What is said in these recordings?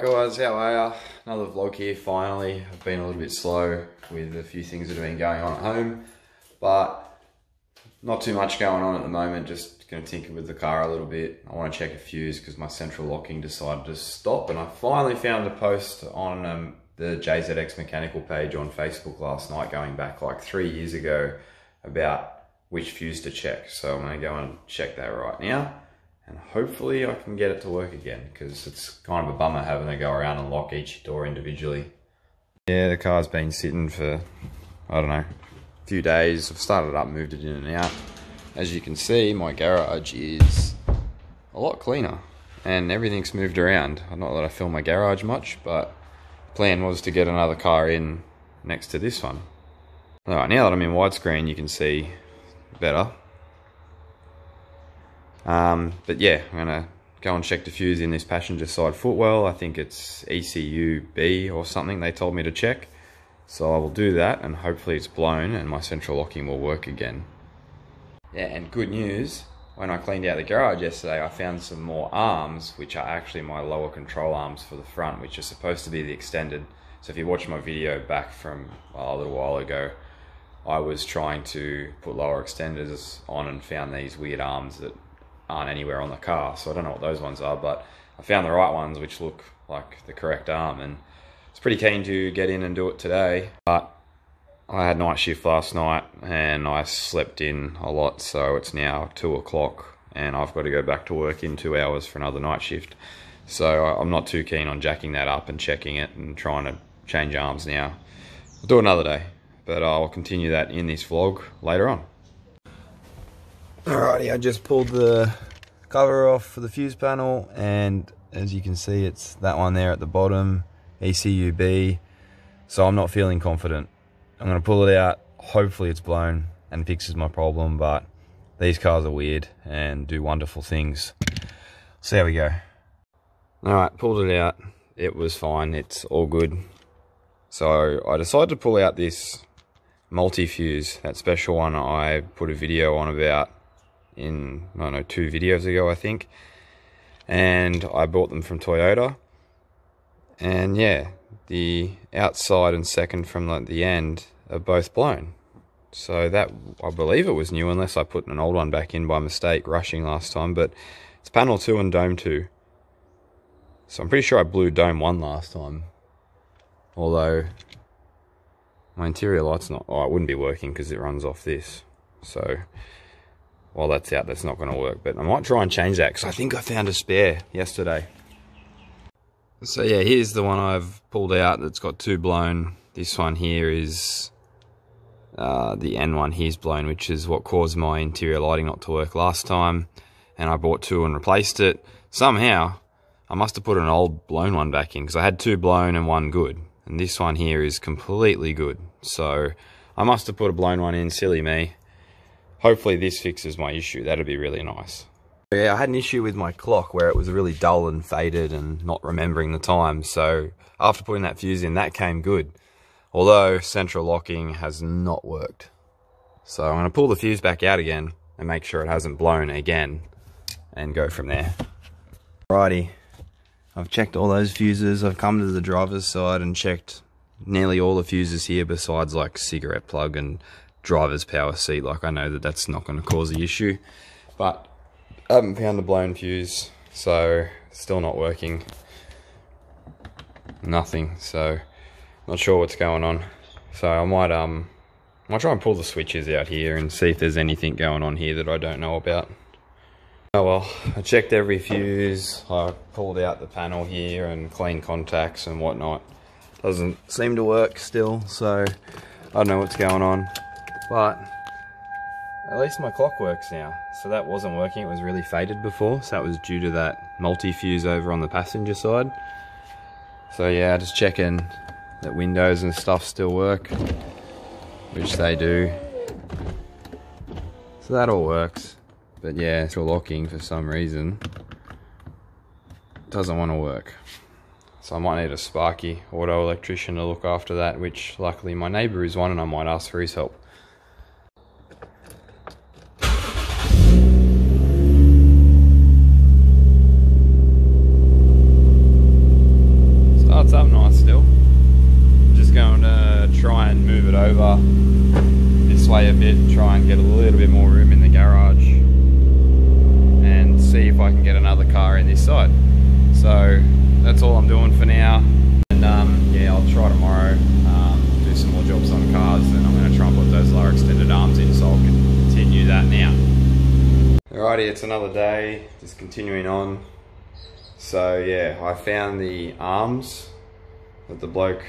guys, how are ya? Another vlog here finally. I've been a little bit slow with a few things that have been going on at home, but not too much going on at the moment. Just going to tinker with the car a little bit. I want to check a fuse because my central locking decided to stop, and I finally found a post on the JZX Mechanical page on Facebook last night, going back like 3 years ago, about which fuse to check. So I'm going to go and check that right now. And hopefully I can get it to work again, because it's kind of a bummer having to go around and lock each door individually. Yeah, the car's been sitting for, I don't know, a few days. I've started it up, moved it in and out. As you can see, my garage is a lot cleaner and everything's moved around. Not that I film my garage much, but the plan was to get another car in next to this one. Alright, now that I'm in widescreen you can see better. But yeah, I'm gonna go and check the fuse in this passenger side footwell. I think it's ECU B or something they told me to check. So I will do that, and hopefully it's blown and my central locking will work again. Yeah, and good news, when I cleaned out the garage yesterday, I found some more arms, which are actually my lower control arms for the front, which are supposed to be the extended. So if you watch my video back from a little while ago, I was trying to put lower extenders on and found these weird arms that aren't anywhere on the car, so I don't know what those ones are, but I found the right ones which look like the correct arm, and I was pretty keen to get in and do it today, but I had night shift last night and I slept in a lot, so it's now 2 o'clock and I've got to go back to work in 2 hours for another night shift. So I'm not too keen on jacking that up and checking it and trying to change arms now. I'll do it another day, but I'll continue that in this vlog later on. Alrighty, I just pulled the cover off for the fuse panel, and as you can see, it's that one there at the bottom, ECU B. So I'm not feeling confident. I'm going to pull it out, hopefully it's blown and fixes my problem, but these cars are weird and do wonderful things. See how we go. Alright, pulled it out, it was fine, it's all good. So I decided to pull out this multi-fuse, that special one I put a video on about in, I don't know, 2 videos ago I think, and I bought them from Toyota, and yeah, the outside and second from like the end are both blown. So that, I believe it was new, unless I put an old one back in by mistake rushing last time, but it's panel 2 and dome 2. So I'm pretty sure I blew dome 1 last time, although my interior light's not, oh, it wouldn't be working because it runs off this. So while that's out, that's not going to work, but I might try and change that because I think I found a spare yesterday. So yeah, here's the one I've pulled out that's got 2 blown. This one here is the N one here's blown, which is what caused my interior lighting not to work last time, and I bought 2 and replaced it. Somehow I must have put an old blown one back in, because I had 2 blown and 1 good, and this one here is completely good. So I must have put a blown one in, silly me. Hopefully this fixes my issue, that'd be really nice. Yeah, I had an issue with my clock where it was really dull and faded and not remembering the time, so after putting that fuse in, that came good. Although central locking has not worked. So I'm going to pull the fuse back out again and make sure it hasn't blown again and go from there. Alrighty, I've checked all those fuses. I've come to the driver's side and checked nearly all the fuses here, besides like cigarette plug and driver's power seat. Like, I know that that's not going to cause the issue, but I haven't found a blown fuse, so still not working. Nothing, so not sure what's going on. So I might try and pull the switches out here and see if there's anything going on here that I don't know about. Oh well, I checked every fuse, I pulled out the panel here and cleaned contacts and whatnot. Doesn't seem to work still, so I don't know what's going on. But at least my clock works now. So that wasn't working, it was really faded before, so that was due to that multi-fuse over on the passenger side. So yeah, just checking that windows and stuff still work, which they do. So that all works. But yeah, central locking for some reason doesn't want to work. So I might need a Sparky auto electrician to look after that, which luckily my neighbour is one, and I might ask for his help. Alrighty, it's another day, just continuing on. So yeah, I found the arms that the bloke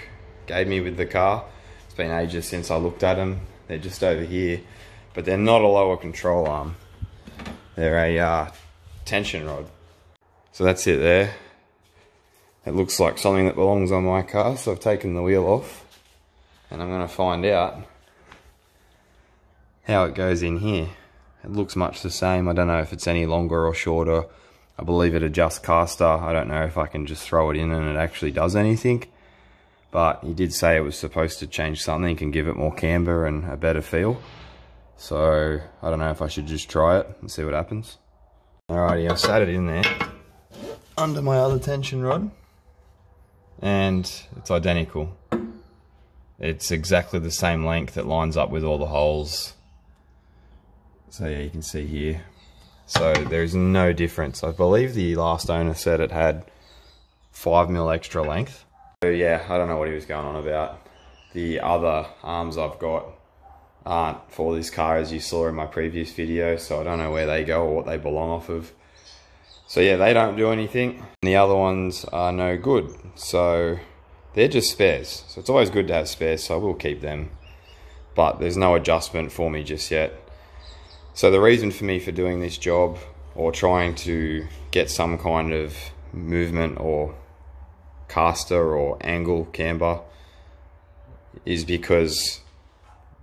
gave me with the car. It's been ages since I looked at them. They're just over here, but they're not a lower control arm. They're a tension rod. So that's it there. It looks like something that belongs on my car, so I've taken the wheel off and I'm going to find out how it goes in here. It looks much the same. I don't know if it's any longer or shorter. I believe it adjusts caster. I don't know if I can just throw it in and it actually does anything. But he did say it was supposed to change something and give it more camber and a better feel. So I don't know if I should just try it and see what happens. Alrighty, I've sat it in there under my other tension rod and it's identical. It's exactly the same length. It lines up with all the holes. So yeah, you can see here. So there's no difference. I believe the last owner said it had 5mm extra length. So yeah, I don't know what he was going on about. The other arms I've got aren't for this car, as you saw in my previous video, so I don't know where they go or what they belong off of. So yeah, they don't do anything. And the other ones are no good. So they're just spares. So it's always good to have spares, so I will keep them. But there's no adjustment for me just yet. So the reason for me for doing this job, or trying to get some kind of movement or caster or angle camber, is because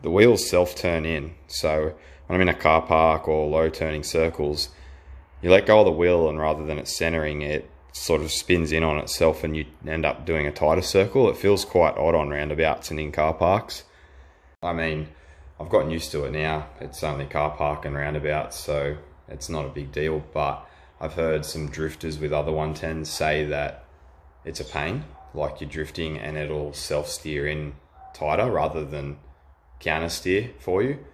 the wheels self-turn in. So when I'm in a car park or low turning circles, you let go of the wheel and rather than it centering, it sort of spins in on itself and you end up doing a tighter circle. It feels quite odd on roundabouts and in car parks. I mean, I've gotten used to it now. It's only car park and roundabouts, so it's not a big deal. But I've heard some drifters with other 110s say that it's a pain, like you're drifting and it'll self-steer in tighter rather than counter steer for you.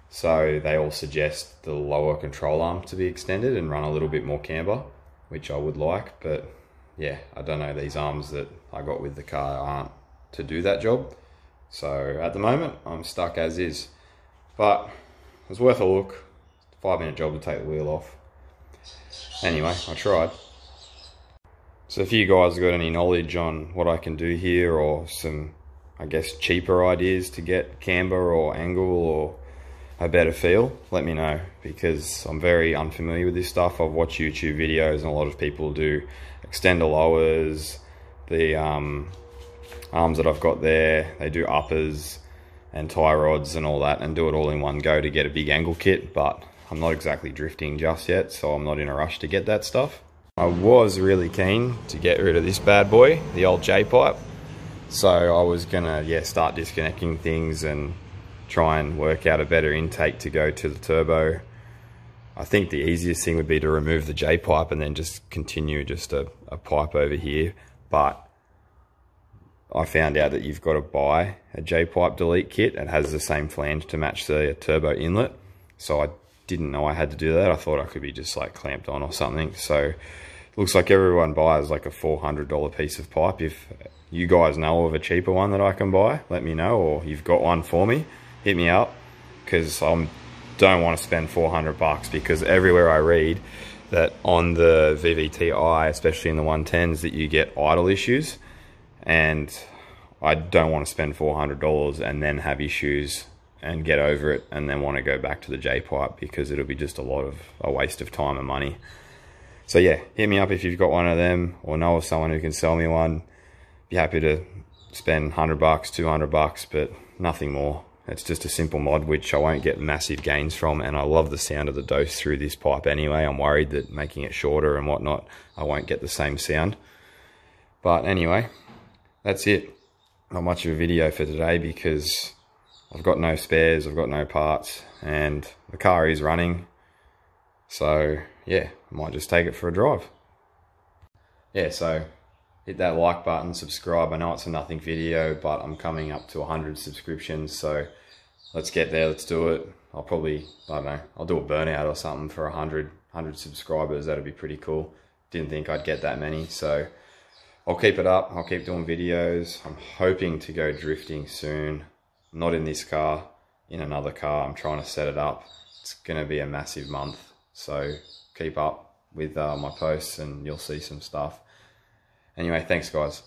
So they all suggest the lower control arm to be extended and run a little bit more camber, which I would like. But yeah, I don't know, these arms that I got with the car aren't to do that job. So at the moment, I'm stuck as is. But it was worth a look. 5-minute job to take the wheel off. Anyway, I tried. So if you guys have got any knowledge on what I can do here, or some, I guess, cheaper ideas to get camber or angle or a better feel, let me know, because I'm very unfamiliar with this stuff. I've watched YouTube videos and a lot of people do extender lowers, the arms that I've got there, they do uppers and tie rods and all that and do it all in one go to get a big angle kit, but I'm not exactly drifting just yet, so I'm not in a rush to get that stuff. I was really keen to get rid of this bad boy, the old J-pipe, so I was gonna start disconnecting things and try and work out a better intake to go to the turbo. I think the easiest thing would be to remove the J-pipe and then just continue just a pipe over here, but I found out that you've got to buy a J-pipe delete kit. It has the same flange to match the turbo inlet, so I didn't know I had to do that. I thought I could be just like clamped on or something. So it looks like everyone buys like a $400 piece of pipe. If you guys know of a cheaper one that I can buy, let me know, or you've got one for me, hit me up, because I don't want to spend $400, because everywhere I read that on the VVT-i, especially in the 110s, that you get idle issues. And I don't want to spend $400 and then have issues and get over it and then want to go back to the J-pipe, because it'll be just a waste of time and money. So yeah, hit me up if you've got one of them or know of someone who can sell me one. Be happy to spend $100, $200, but nothing more. It's just a simple mod which I won't get massive gains from, and I love the sound of the dose through this pipe anyway. I'm worried that making it shorter and whatnot, I won't get the same sound. But anyway, that's it. Not much of a video for today because I've got no spares, I've got no parts, and the car is running. So yeah, I might just take it for a drive. Yeah, so hit that like button, subscribe. I know it's a nothing video, but I'm coming up to 100 subscriptions, so let's get there, let's do it. I'll probably, I don't know, I'll do a burnout or something for 100 subscribers. That'd be pretty cool. Didn't think I'd get that many, so I'll keep it up. I'll keep doing videos. I'm hoping to go drifting soon. Not in this car, in another car. I'm trying to set it up. It's gonna be a massive month. So keep up with my posts and you'll see some stuff. Anyway, thanks guys.